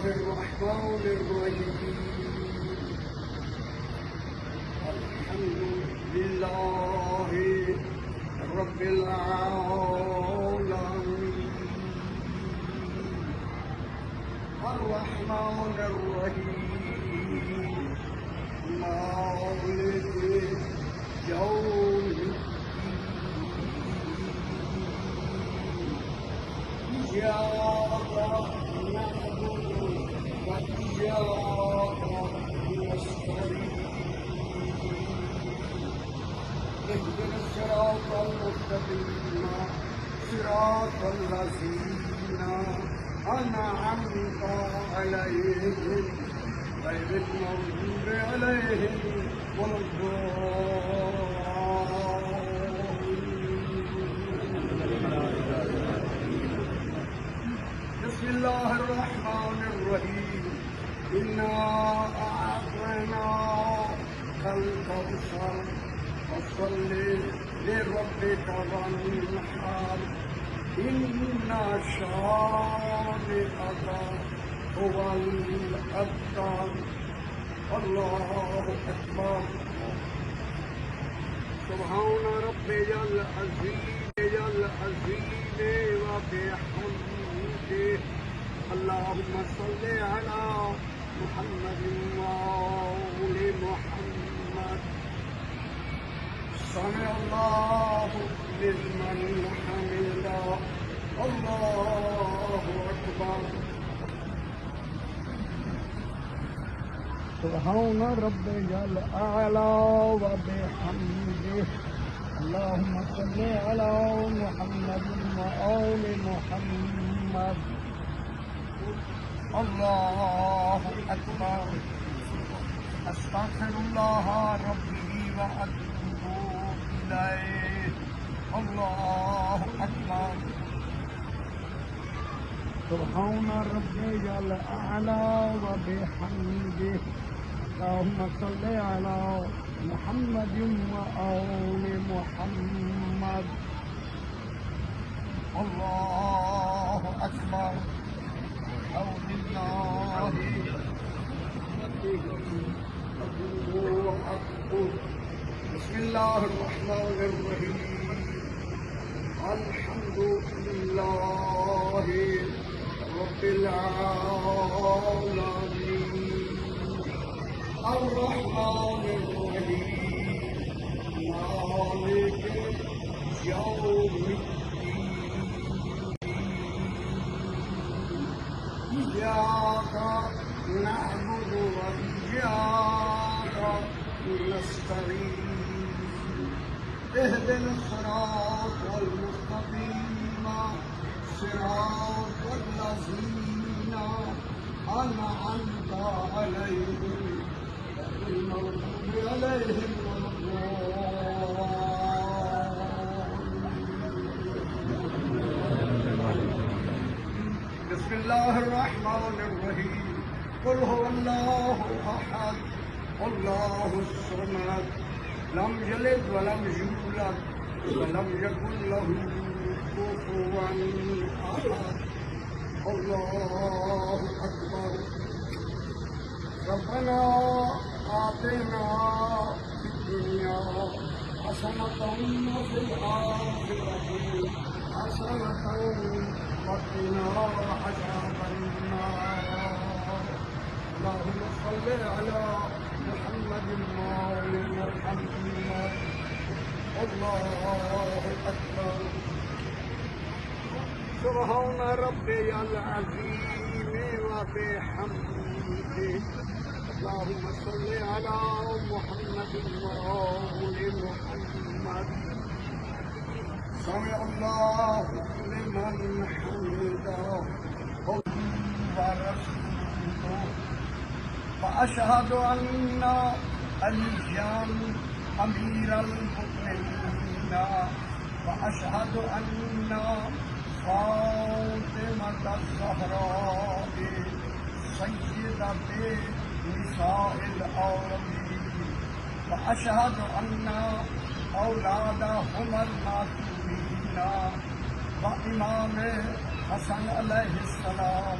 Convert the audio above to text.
الرحمن الرحيم الحمد لله رب العالمين الرحمن الرحيم مالك يوم إياك نعبد وإياك نستعين اهدنا الصراط المستقيم صراط الذين أنعمت عليهم غير المغضوب عليهم ولا الضالين. بسم الله الرحمن الرحيم إنا أعطيناك الكوثر فصل لربك وانحر إن شانئك هو الأبتر. الله أكبر. سبحان ربي العظيم وبحمده. اللهم صل على محمد وآل محمد. سمع الله لمن حمده. الله أكبر. سبحان ربي الأعلى وبحمده. اللهم صل على محمد وآل محمد. الله أكبر. أستغفر الله ربي وأتوب إليه. الله أكبر. سبحان ربي الأعلى وبحمده. اللهم صل على محمد وآل محمد. الله أكبر. أعوذ بالله بسم الله الرحمن الرحيم الحمد لله رب العالمين الرحمن الرحيم مالك يوم الدين إياك نعبد وإياك نستعين اهدنا الصراط المستقيم صراط الذين أنعمت عليهم غير المغضوب عليهم ولا الضالين. بسم الله الرحمن الرحيم قل هو الله أحد الله الصمد لم يلد ولم يولد ولم يكن له كفوا أحد. الله أكبر. ربنا آتنا في الدنيا حسنة وفي الآخرة حسنة وقنا عذاب النار. اللهم صل على محمد وآل محمد. الله أكبر. سبحان ربي العظيم وبحمده. اللهم صل على محمد وآل محمد. سمع الله لمن حمده ورسوله. وأشهد أن عليا أمير المؤمنين وأشهد أن فاطمة الزهراء سيدة نساء العالمين وأشهد أن أولادهما المعصومين وإمام حسن عليه السلام